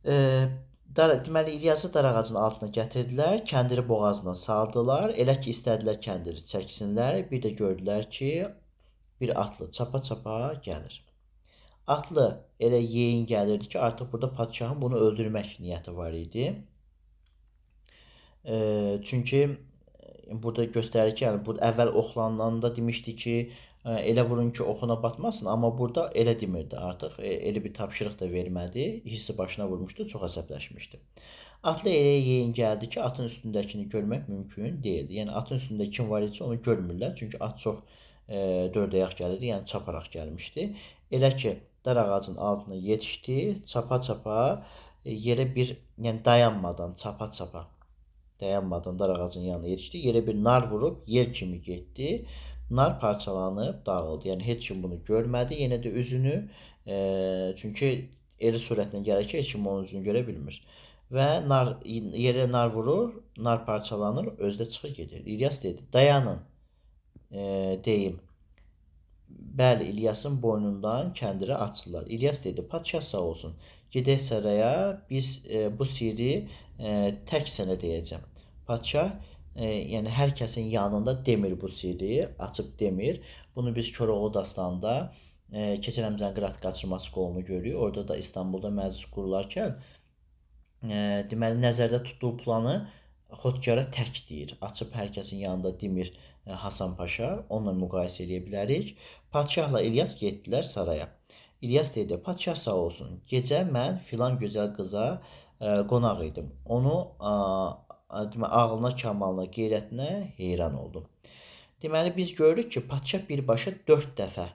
Deməli, İlyası dar ağacının altına gətirdilər, kəndiri boğazına saldılar. Elə ki, istədilər kəndiri çəksinlər. Bir də gördülər ki, bir atlı çapa-çapa gəlir. Atlı elə yeyin gəlirdi ki, artıq burada padşahın bunu öldürmək niyyəti var idi. Çünki burada göstərir ki, yəni burada əvvəl oxlananda demişdi ki, elə vurun ki, oxuna batmasın, amma burada elə demirdi artıq. Elə bir tapşırıq da vermədi. Hissi başına vurmuşdu, çox əsəbləşmişdi. Atlı elə yeyin gəldi ki, atın üstündəkini görmək mümkün deyildi. Yəni atın üstündə kim var idi, onu görmürlər. Çünki at çox dörd ayaq gəlirdi, yəni çaparaq gəlmişdi. Elə ki, dar ağacının altına yetişdi, çapa-çapa yerə bir, yəni dayanmadan çapa-çapa dayanmadan dar ağacının yanına yetişdi. Yerə bir nar vurub yel kimi getdi. Nar parçalanıb dağıldı. Yəni heç kim bunu görmədi. Yenə də üzünü, çünki elə sürətlə gəlir ki, heç kim onun üzünü görə bilmir. Və yerə nar vurur, nar parçalanır, özü də çıxır gedir. İlyas dedi, dayanın deyim. Bəli, İlyasın boynundan kəndiri açdılar. İlyas dedi, padşah sağ olsun, gedək saraya, biz bu sirri tək sənə deyəcəm. Padşah, yəni hər kəsin yanında demir bu sirri, açıb demir. Bunu biz Koroğlu dastanında Keçən Zəngirat qaçırması qolunu görürük. Orada da İstanbulda məclis qurularkən deməli nəzərdə tutduğu planı Xodkara tək deyir. Açıb hər kəsin yanında demir Hasan Paşa. Onunla müqayisə edə bilərik. Padşahla İlyas getdilər saraya. İlyas dedi, padşah sağ olsun, gecə mən filan gözəl qıza qonaq idim. Onu ağlına, kamalına, qeyrətinə heyran oldum. Deməli, biz görürük ki, padşah birbaşa 4 dəfə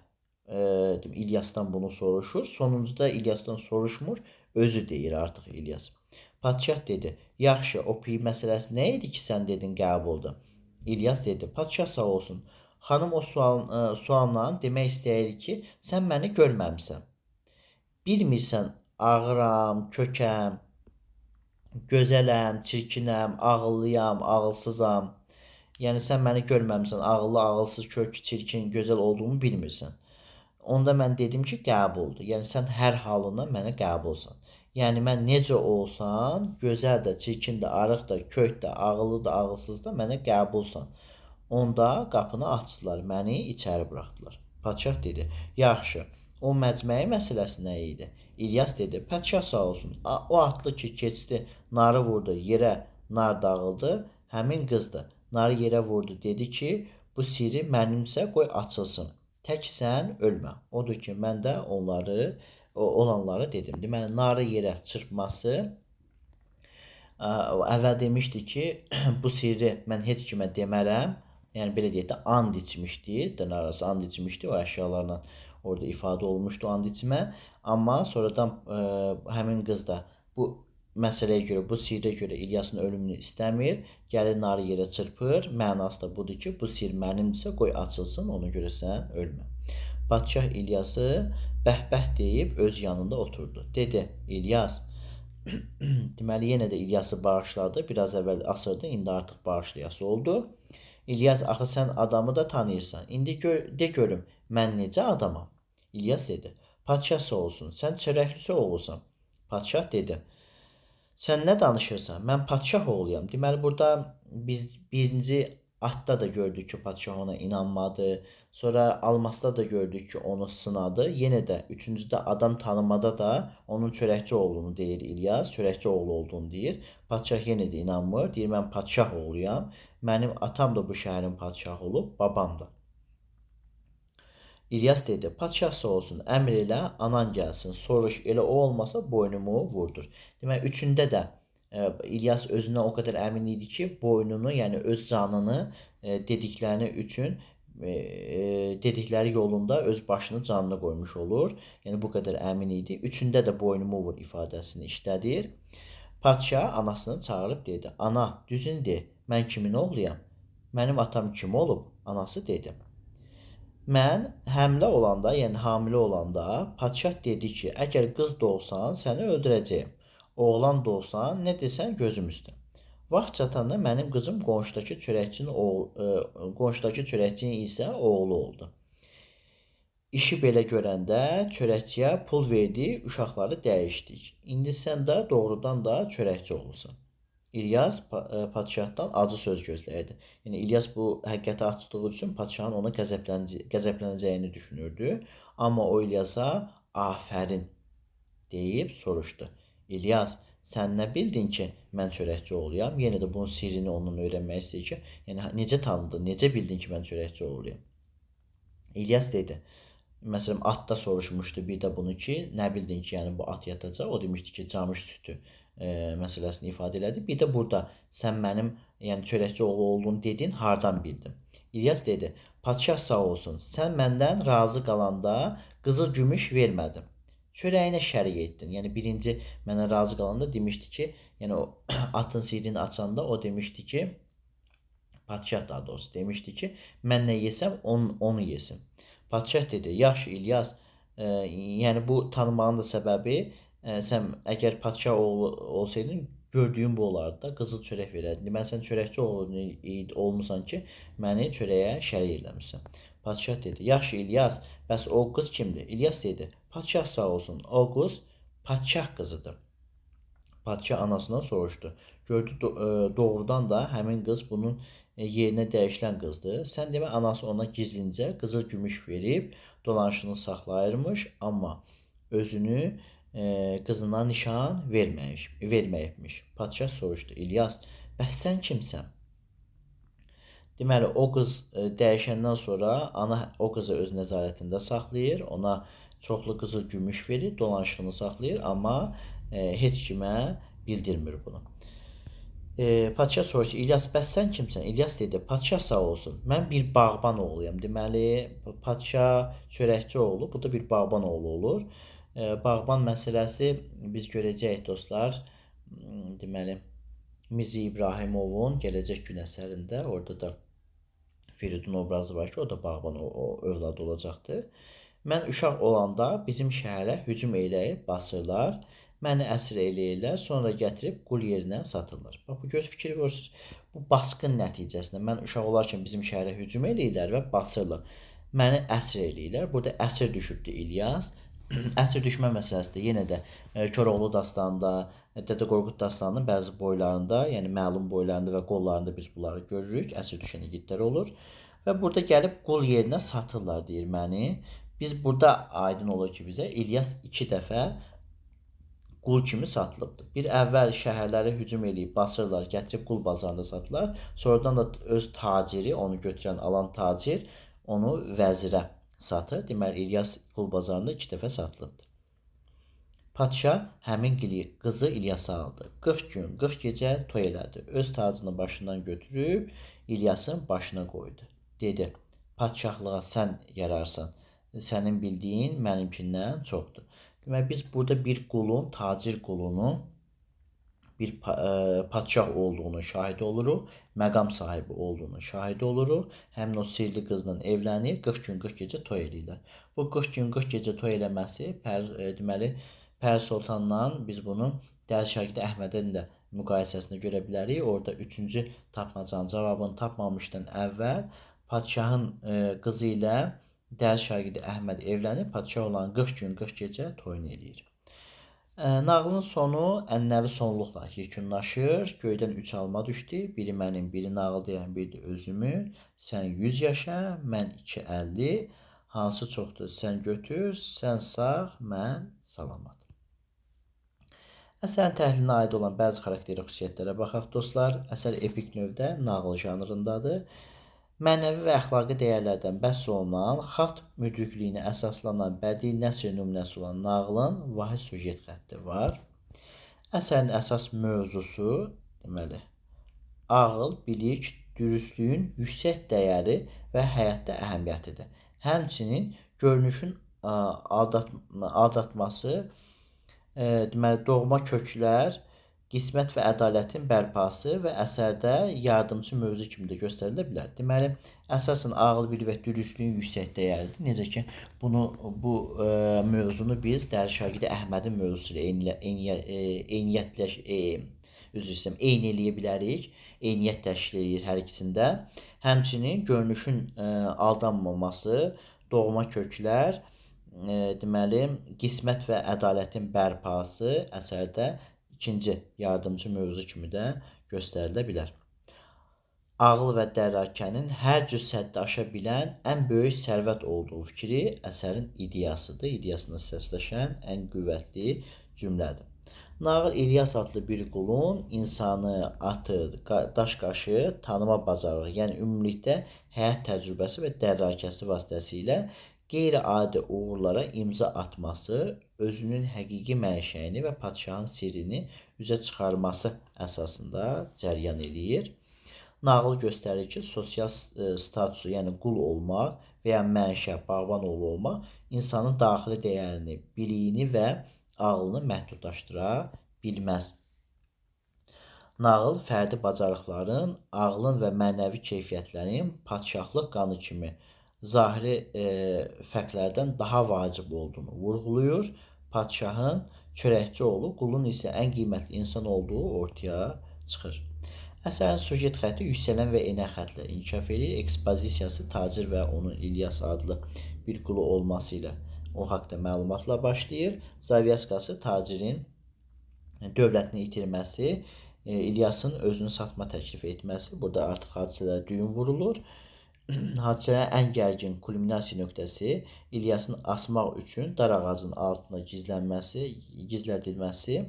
İlyasdan bunu soruşur. Sonuncuda İlyasdan soruşmur, özü deyir artıq İlyas. Padşah dedi, yaxşı, o piy məsələsi nə idi ki, sən dedin qəbulda? İlyas dedi, padşah sağ olsun, xanım o sualla demək istəyir ki, sən məni görməmisən. Bilmirsən, ağıram, kökəm, gözələm, çirkinəm, ağıllıyam, ağılsızam. Yəni sən məni görməmisən, ağıllı, ağılsız, kök, çirkin, gözəl olduğumu bilmirsən. Onda mən dedim ki, qəbuldur. Yəni sən hər halına mənə qəbulsan. Yəni mən necə olsan, gözəl də, çirkin də, arıq da, kök də, ağıllı da, ağılsız da mənə qəbulsan. Onda qapını açdılar, məni içəri buraxdılar. Padşah dedi, yaxşı, o məcməyi məsələsi nə idi? İlyas dedi, padşah sağ olsun, o atlı ki keçdi, narı vurdu, yerə nar dağıldı, həmin qızdı. Narı yerə vurdu, dedi ki, bu sirri mənimsə qoy açılsın. Tək sən ölmə. Odur ki, mən də olanları dedim. Deməli, narı yerə çırpması əvvəl demişdi ki, bu sirri mən heç kimə demərəm. Yəni belə deyək də and içmişdi. Dırnaq arası and içmişdi. O əşyalarla orada ifadə olmuşdu and içmə. Amma sonradan həmin qız da bu məsələyə görə, bu sirrə görə İlyasın ölümünü istəmir. Gəlir narı yerə çırpır. Mənası da budur ki, bu sir mənimdirsə qoy açılsın, ona görə sən ölmə. Padşah İlyası bəh-bəh deyib öz yanında oturdu. Dedi: "İlyas." Deməli yenə də İlyası bağışladı. Biraz əvvəl asırdı, indi artıq bağışlayası oldu. İlyas: "Axı sən adamı da tanıyırsan. İndi de görüm, mən necə adamam?" İlyas dedi: "Padşah sağ olsun, sən çörəkçi oğlusan." Padşah dedi: "Sən nə danışırsan? Mən padşah oğluyam." Deməli burada biz birinci atda da gördük ki, padşah ona inanmadı. Sonra almasda da gördük ki, onu sınadı. Yenə də üçüncüdə adam tanımada da onun çörəkçi oğlunu deyir İlyas, çörəkçi oğlu olduğunu deyir. Padşah yenə də inanmır. Deyir mən padşah oğluyam. Mənim atam da bu şəhərin padşahı olub, babam da. İlyas dedi: "Padşah sağ olsun, əmr elə, anan gəlsin, soruş, elə o olmasa boynumu vurdur." Demək, üçündə də İlyas özündən o qədər əmin idi ki, boynunu, yəni öz canını dediklərini üçün dedikləri yolunda öz başını canına qoymuş olur. Yəni bu qədər əmin idi. Üçündə də boynumu vur ifadəsini işlədir. Padşah anasını çağırıb dedi: "Ana, düzün de, mən kimin oğluyam? Mənim atam kim olub?" Anası dedi: "Mən həmlə olanda, yəni hamilə olanda padşah dedi ki, əgər qız doğsan səni öldürəcəyəm. Oğlan doğsan nə desən gözüm üstə. Vaxt çatanda mənim qızım qonşudakı çörəkçinin isə oğlu oldu. İşi belə görəndə çörəkçiyə pul verdi, uşaqları dəyişdik. İndi sən də doğrudan da çörəkçi olursan." İlyas padşahdan acı söz gözləyirdi. Yəni İlyas bu həqiqəti açdığı üçün padşahın ona qəzəblənəcəyini düşünürdü. Amma o İlyasa afərin deyib soruşdu. İlyas, sən nə bildin ki, mən çörəkçi oğluyam? Yenə də bunun sirrini ondan öyrənmək istəyir ki, yəni necə tanıdın, necə bildin ki, mən çörəkçi oğluyam? İlyas dedi: Məsələn, atda soruşmuşdu bir də bunu ki, nə bildin ki, yəni bu at yatacaq? O demişdi ki, camış sütü məsələsini ifadə elədi. Bir də burada sən mənim yəni çörəkçi oğlu olduğunu dedin, hardan bildin? İlyas dedi: "Padşah sağ olsun, sən məndən razı qalanda qızıl gümüş vermədim. Çörəyinə şərik etdin." Yəni birinci mənə razı qalanda demişdi ki, yəni o atın sirrini açanda o demişdi ki, padşah daha doğrusu demişdi ki, mən nə yesəm onu yesin. Padşah dedi: "Yaxşı İlyas, yəni bu tanımağın da səbəbi sən əgər padşah oğlu olsaydın gördüyün bu olardı da qızıl çörək verərdin. Mən sən çörəkçi oğlu olmusan ki, məni çörəyə şərik eləmirsən." Padşah dedi: "Yaxşı İlyas, bəs o qız kimdir?" İlyas dedi: "Padşah sağ olsun, o qız padşah qızıdır." Padşah anasından soruşdu. Gördü doğrudan da həmin qız bunun yerinə dəyişilən qızdır. Sən demə anası ona gizlincə qızıl gümüş verib dolanışını saxlayırmış, amma özünü qızına nişan verməyibmiş. Padşah soruşdu. İlyas, bəs sən kimsən? Deməli, o qız dəyişəndən sonra ana o qızı öz nəzarətində saxlayır, ona çoxlu qızıl gümüş verir, dolanışığını saxlayır, amma heç kimə bildirmir bunu. Padşah soruşdu, İlyas, bəs sən kimsən? İlyas dedi, padşah sağ olsun, mən bir bağban oğluyam. Deməli, padşah çörəkçi oğlu, bu da bir bağban oğlu olur. Bağban məsələsi biz görəcəyik dostlar. Deməli, Mirzi İbrahimovun Gələcək Gün əsərində orada da Firidun obrazı var ki, o da bağban o övlad olacaqdır. Mən uşaq olanda bizim şəhərə hücum eləyib basırlar. Məni əsir eləyirlər, sonra gətirib qul yerinə satırlar. Bax, bu göz fikir görürsünüz. Bu basqın nəticəsində mən uşaq olarkən bizim şəhərə hücum eləyirlər və basırlar. Məni əsir eləyirlər. Burada əsir düşübdür İlyas. Əsir düşmə məsələsi də yenə də Koroğlu dastanında, Dədə Qorqud dastanının bəzi boylarında, yəni məlum boylarında və qollarında biz bunları görürük. Əsir düşən igidlər olur. Və burada gəlib qul yerinə satırlar deyir məni. Biz burada aydın olur ki, bizə İlyas 2 dəfə qul kimi satılıbdır. Bir əvvəl şəhərlərə hücum eləyib basırlar, gətirib qul bazarında satırlar. Sonradan da öz taciri, onu götürən alan tacir onu vəzirə satır. Deməli İlyas qul bazarında 2 dəfə satılıbdır. Padşah həmin qızı İlyasa aldı. 40 gün, 40 gecə toy elədi. Öz tacını başından götürüb İlyasın başına qoydu. Dedi: "Padşahlığa sən yararsan. Sənin bildiyin mənimkindən çoxdur." Demək, biz burada bir qulun, tacir qulunu bir padşah olduğunun şahidi oluruq, məqam sahibi olduğunun şahidi oluruq. Həmin o sirli qızla evlənir, 40 gün 40 gecə toy eləyirlər. Bu 40 gün 40 gecə toy eləməsi deməli Pəri Sultanla biz bunu Dərd Şagird Əhmədin də müqayisəsində görə bilərik. Orada 3-cü tapmacanın cavabını tapmamışdan əvvəl padşahın qızı ilə Dərd Şagird Əhməd evlənib, padşah olan 40 gün 40 gecə toyunu eləyir. Nağılın sonu ənənəvi sonluqla yekunlaşır. Göydən 3 alma düşdü. Biri mənim, biri nağıl deyən, biri də özümün. Sən 100 yaşa, mən 250. Hansı çoxdur sən götür, sən sağ, mən salamat. Əsərin təhlilinə aid olan bəzi xarakterik xüsusiyyətlərə baxaq dostlar. Əsər epik növdə nağıl janrındadır. Mənəvi və əxlaqi dəyərlərdən bəhs olunan, xalq müdrikliyinə əsaslanan bədii nəsr nümunəsi olan nağılın vahid süjet xətti var. Əsərin əsas mövzusu, deməli, ağıl, bilik, dürüstlüyün yüksək dəyəri və həyatda əhəmiyyətidir. Həmçinin görünüşün aldatması, deməli, doğma köklər, qismət və ədalətin bərpası və əsərdə yardımcı mövzu kimi də göstərilə bilər. Deməli, əsasən ağıl, bilik və dürüstlüyün yüksək dəyəridir. Necə ki, bu mövzunu biz Dərd Şagird Əhmədin mövzusu ilə eyni eləyə bilərik. Eyniyyət təşkil edir hər ikisində. Həmçinin görünüşün aldanmaması, doğma köklər, deməli, qismət və ədalətin bərpası əsərdə ikinci yardımcı mövzu kimi də göstərilə bilər. Ağıl və dərrakənin hər cür səddi aşa bilən ən böyük sərvət olduğu fikri əsərin ideyasıdır. İdeyasında səsləşən ən qüvvətli cümlədir. Nağıl İlyas adlı bir qulun insanı, atı, daş-qaşı tanıma bacarığı, yəni ümumilikdə həyat təcrübəsi və dərrakəsi vasitəsilə qeyri-adi uğurlara imza atması, özünün həqiqi mənşəyini və padşahın sirrini üzə çıxarması əsasında cəryan eləyir. Nağıl göstərir ki, sosial statusu, yəni qul olmaq və ya mənşə, bağban oğlu olmaq insanın daxili dəyərini, biliyini və ağlını məhdudlaşdıra bilməz. Nağıl fərdi bacarıqların, ağlın və mənəvi keyfiyyətlərin padşahlıq qanı kimi zahiri fərqlərdən daha vacib olduğunu vurğulayır. Padşahın çörəkçi oğlu, qulun isə ən qiymətli insan olduğu ortaya çıxır. Əsərin sujet xətti yüksələn və enən xəttlə inkişaf edir. Ekspozisiyası tacir və onun İlyas adlı bir qulu olması ilə o haqda məlumatla başlayır. Zavyaskası tacirin dövlətini itirməsi, İlyasın özünü satma təklif etməsi. Burada artıq hadisələrə düyün vurulur. Hadisələrin ən gərgin kulminasiya nöqtəsi İlyasın asmaq üçün dar ağacının altında gizlədilməsi.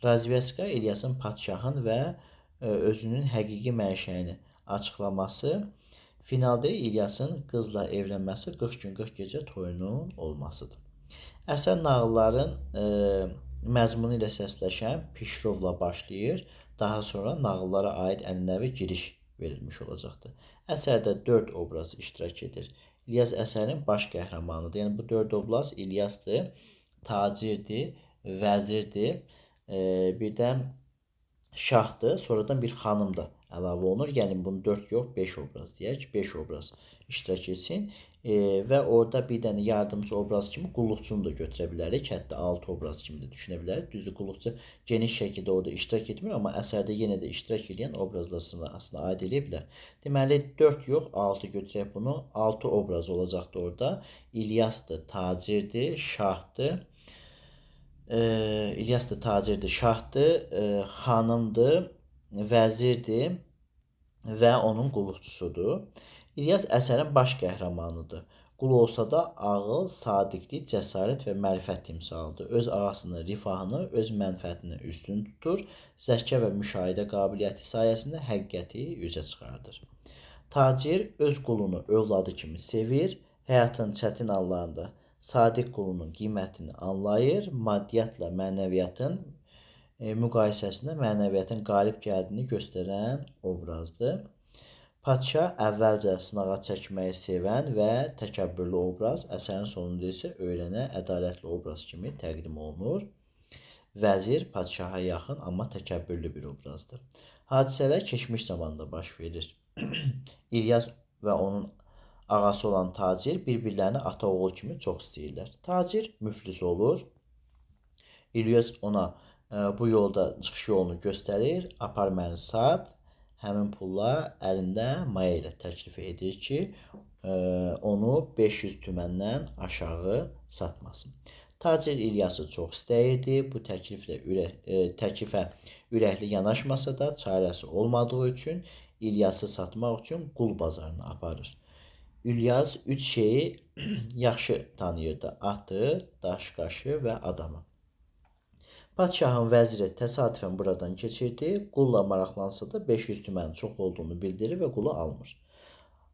Razveska İlyasın padşahın və özünün həqiqi mənşəyini açıqlaması. Finalda İlyasın qızla evlənməsi, 40 gün 40 gecə toyunun olmasıdır. Əsər nağılların məzmunu ilə səsləşən pişrovla başlayır. Daha sonra nağıllara aid ənənəvi giriş verilmiş olacaqdır. Əsərdə 4 obraz iştirak edir. İlyas əsərin baş qəhrəmanıdır. Yəni bu 4 obraz İlyasdır, tacirdir, vəzirdir, bir də şahdır, sonradan bir xanım da əlavə olunur. Yəni bunu 4 yox, 5 obraz deyək. 5 obraz iştirak etsin. Və orada bir dənə yardımcı obraz kimi qulluqçunu da götürə bilərik. Hətta 6 obraz kimi də düşünə bilərik. Düzdür, qulluqçu geniş şəkildə orada iştirak etmir, amma əsərdə yenə də iştirak edən obrazlar sırasına aid edə bilər. Deməli 4 yox, 6 götürək bunu. 6 obraz olacaqdır orada. İlyasdır, tacirdir, şahdır. İlyas da tacirdir, şahdır, xanımdır, vəzirdir və onun qulluqçusudur. İlyas əsərin baş qəhrəmanıdır. Qul olsa da ağıl, sadiqlik, cəsarət və mərifət timsalıdır. Öz ağasının rifahını, öz mənfəətini üstün tutur. Zəka və müşahidə qabiliyyəti sayəsində həqiqəti üzə çıxardır. Tacir öz qulunu övladı kimi sevir. Həyatın çətin anlarında sadiq qulunun qiymətini anlayır. Maddiyyatla mənəviyyatın müqayisəsində mənəviyyatın qalib gəldiyini göstərən obrazdır. Padşah əvvəlcə sınağa çəkməyi sevən və təkəbbürlü obraz, əsərin sonunda isə öyrənə, ədalətli obraz kimi təqdim olunur. Vəzir padşaha yaxın, amma təkəbbürlü bir obrazdır. Hadisələr keçmiş zamanda baş verir. İlyas və onun ağası olan tacir bir-birlərini ata-oğul kimi çox istəyirlər. Tacir müflis olur. İlyas ona bu yolda çıxış yolunu göstərir. Apar məni sat. Həmin pulla əlində maya ilə təklif edir ki, onu 500 tüməndən aşağı satmasın. Tacir İlyası çox istəyirdi. Bu təklifə ürəkli yanaşmasa da çarəsi olmadığı üçün İlyası satmaq üçün qul bazarına aparır. İlyas üç şeyi yaxşı tanıyırdı: atı, daşqaşı və adamı. Padşahın vəziri təsadüfən buradan keçirdi. Qulla maraqlansa da 500 tümənin çox olduğunu bildirir və qulu almır.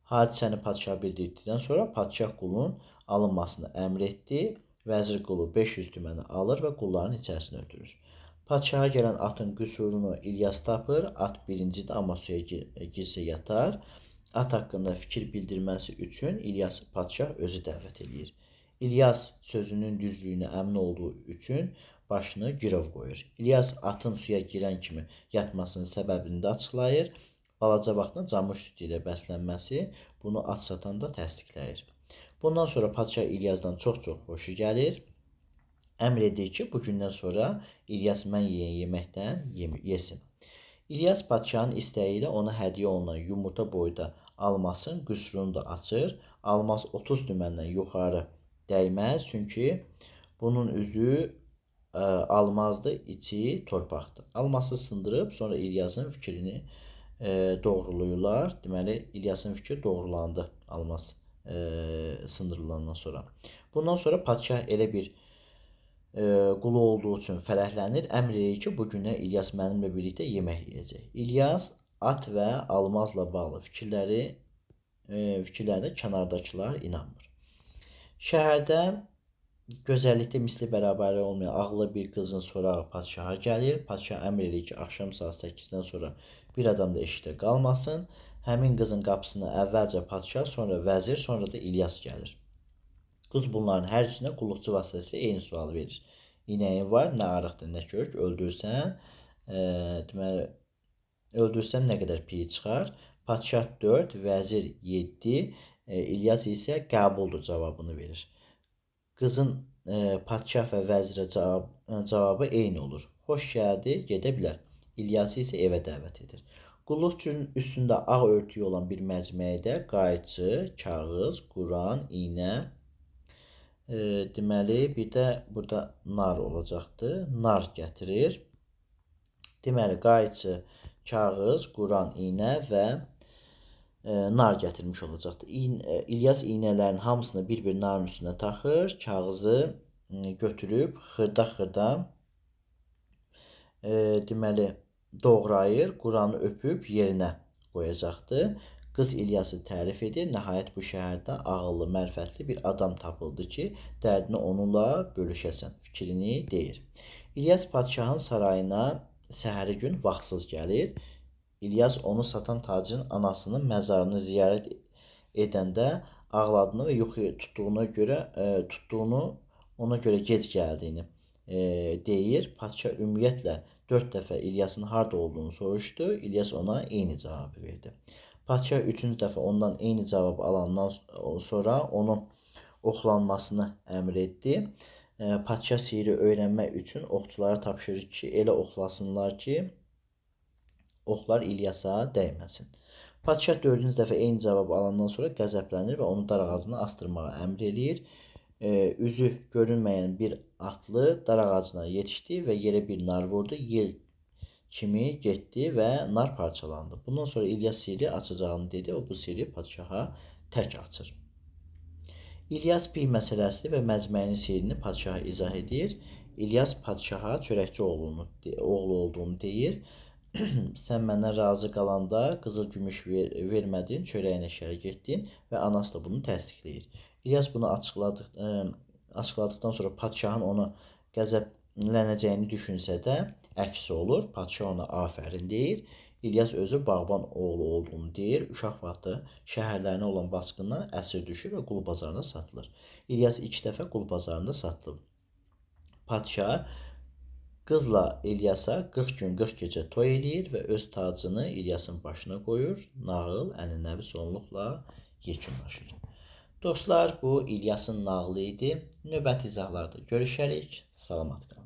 Hadisəni padşah bildirdikdən sonra padşah qulun alınmasını əmr etdi. Vəzir qulu 500 tüməni alır və qulların içərisinə ötürür. Padşaha gələn atın qüsurunu İlyas tapır. At birincidir, amma suya girsə yatar. At haqqında fikir bildirməsi üçün İlyası padşah özü dəvət edir. İlyas sözünün düzlüyünə əmin olduğu üçün başını girov qoyur. İlyas atın suya girən kimi yatmasının səbəbini də açıqlayır. Balaca vaxtında camış sütü ilə bəslənməsi bunu at satanda təsdiqləyir. Bundan sonra padşah İlyasdan çox-çox xoşu gəlir. Əmr edir ki, bu gündən sonra İlyas mən yeyən yeməkdən yesin. İlyas padşahın istəyi ilə ona hədiyyə olunan yumurta boyda almasın qüsurunu da açır. Almaz 30 tüməndən yuxarı dəyməz, çünki bunun üzü almazdı, içi torpaqdır. Alması sındırıb sonra İlyasın fikrini doğruluyurlar. Deməli İlyasın fikri doğrulandı almaz sındırılandan sonra. Bundan sonra padşah elə bir qulu olduğu üçün fərəhlənir. Əmr edir ki, bu günə İlyas mənimlə birlikdə yemək yeyəcək. İlyas at və almazla bağlı fikirlərinə kənardakılar inanmır. Şəhərdə gözəllikdə misli bərabəri olmayan ağıllı bir qızın sorağı padşaha gəlir. Padşah əmr edir ki, axşam saat 8-dən sonra bir adam da eşikdə qalmasın. Həmin qızın qapısına əvvəlcə padşah, sonra vəzir, sonra da İlyas gəlir. Qız bunların hər üçünə qulluqçu vasitəsilə eyni sual verir. İnəyin var, nə arıqdır, nə kök, öldürsən, deməli, öldürsəm nə qədər piy çıxar? Padşah 4, vəzir 7, İlyas isə qəbuldur cavabını verir. Qızın padşah və vəzirə cavabı eyni olur. Xoş gəldi, gedə bilər. İlyası isə evə dəvət edir. Qulluqçunun üstündə ağ örtüyü olan bir məcməyidə qayçı, kağız, Quran, iynə, deməli bir də burada nar olacaqdı. Nar gətirir. Deməli qayçı, kağız, Quran, iynə və nar gətirmiş olacaqdı. İlyas iynələrin hamısını bir-bir narın üstünə taxır, kağızı götürüb xırda-xırda deməli doğrayır, Quranı öpüb yerinə qoyacaqdı. Qız İlyası tərif edir. Nəhayət bu şəhərdə ağıllı, mərifətli bir adam tapıldı ki, dərdini onunla bölüşəsən fikrini deyir. İlyas padşahın sarayına səhəri gün vaxtsız gəlir. İlyas onu satan tacirin anasının məzarını ziyarət edəndə ağladığını və yuxuya tutduğunu ona görə gec gəldiyini deyir. Padşah ümumiyyətlə 4 dəfə İlyasın harda olduğunu soruşdu. İlyas ona eyni cavabı verdi. Padşah 3-cü dəfə ondan eyni cavabı alandan sonra onun oxlanmasını əmr etdi. Padşah sihri öyrənmək üçün oxçulara tapşırır ki, elə oxlasınlar ki, oxlar İlyasa dəyməsin. Padşah 4-cü dəfə eyni cavabı alandan sonra qəzəblənir və onu dar ağacına astırmağa əmr eləyir. Üzü görünməyən bir atlı dar ağacına yetişdi və yerə bir nar vurdu. Yel kimi getdi və nar parçalandı. Bundan sonra İlyas sihri açacağını dedi. O bu sihri padşaha tək açır. İlyas piy məsələsini və məcməyinin sihrini padşaha izah edir. İlyas padşaha çörəkçi oğlu olduğunu deyir. Sən məndən razı qalanda qızıl gümüş vermədin, çörəyinə şərik etdin və anası da bunu təsdiqləyir. İlyas bunu açıqladıqdan sonra padşahın onu qəzəblənəcəyini düşünsə də əksi olur. Padşah ona afərin deyir. İlyas özü bağban oğlu olduğunu deyir. Uşaq vaxtı şəhərlərinə olan basqından əsir düşür və qul bazarına satılır. İlyas 2 dəfə qul bazarında satılıb. Padşah Qızla İlyasa 40 gün 40 gecə toy eləyir və öz tacını İlyasın başına qoyur. Nağıl ənənəvi sonluqla yekunlaşır. Dostlar, bu İlyasın nağılı idi. Növbəti izahlarda görüşərik. Salamat qalın.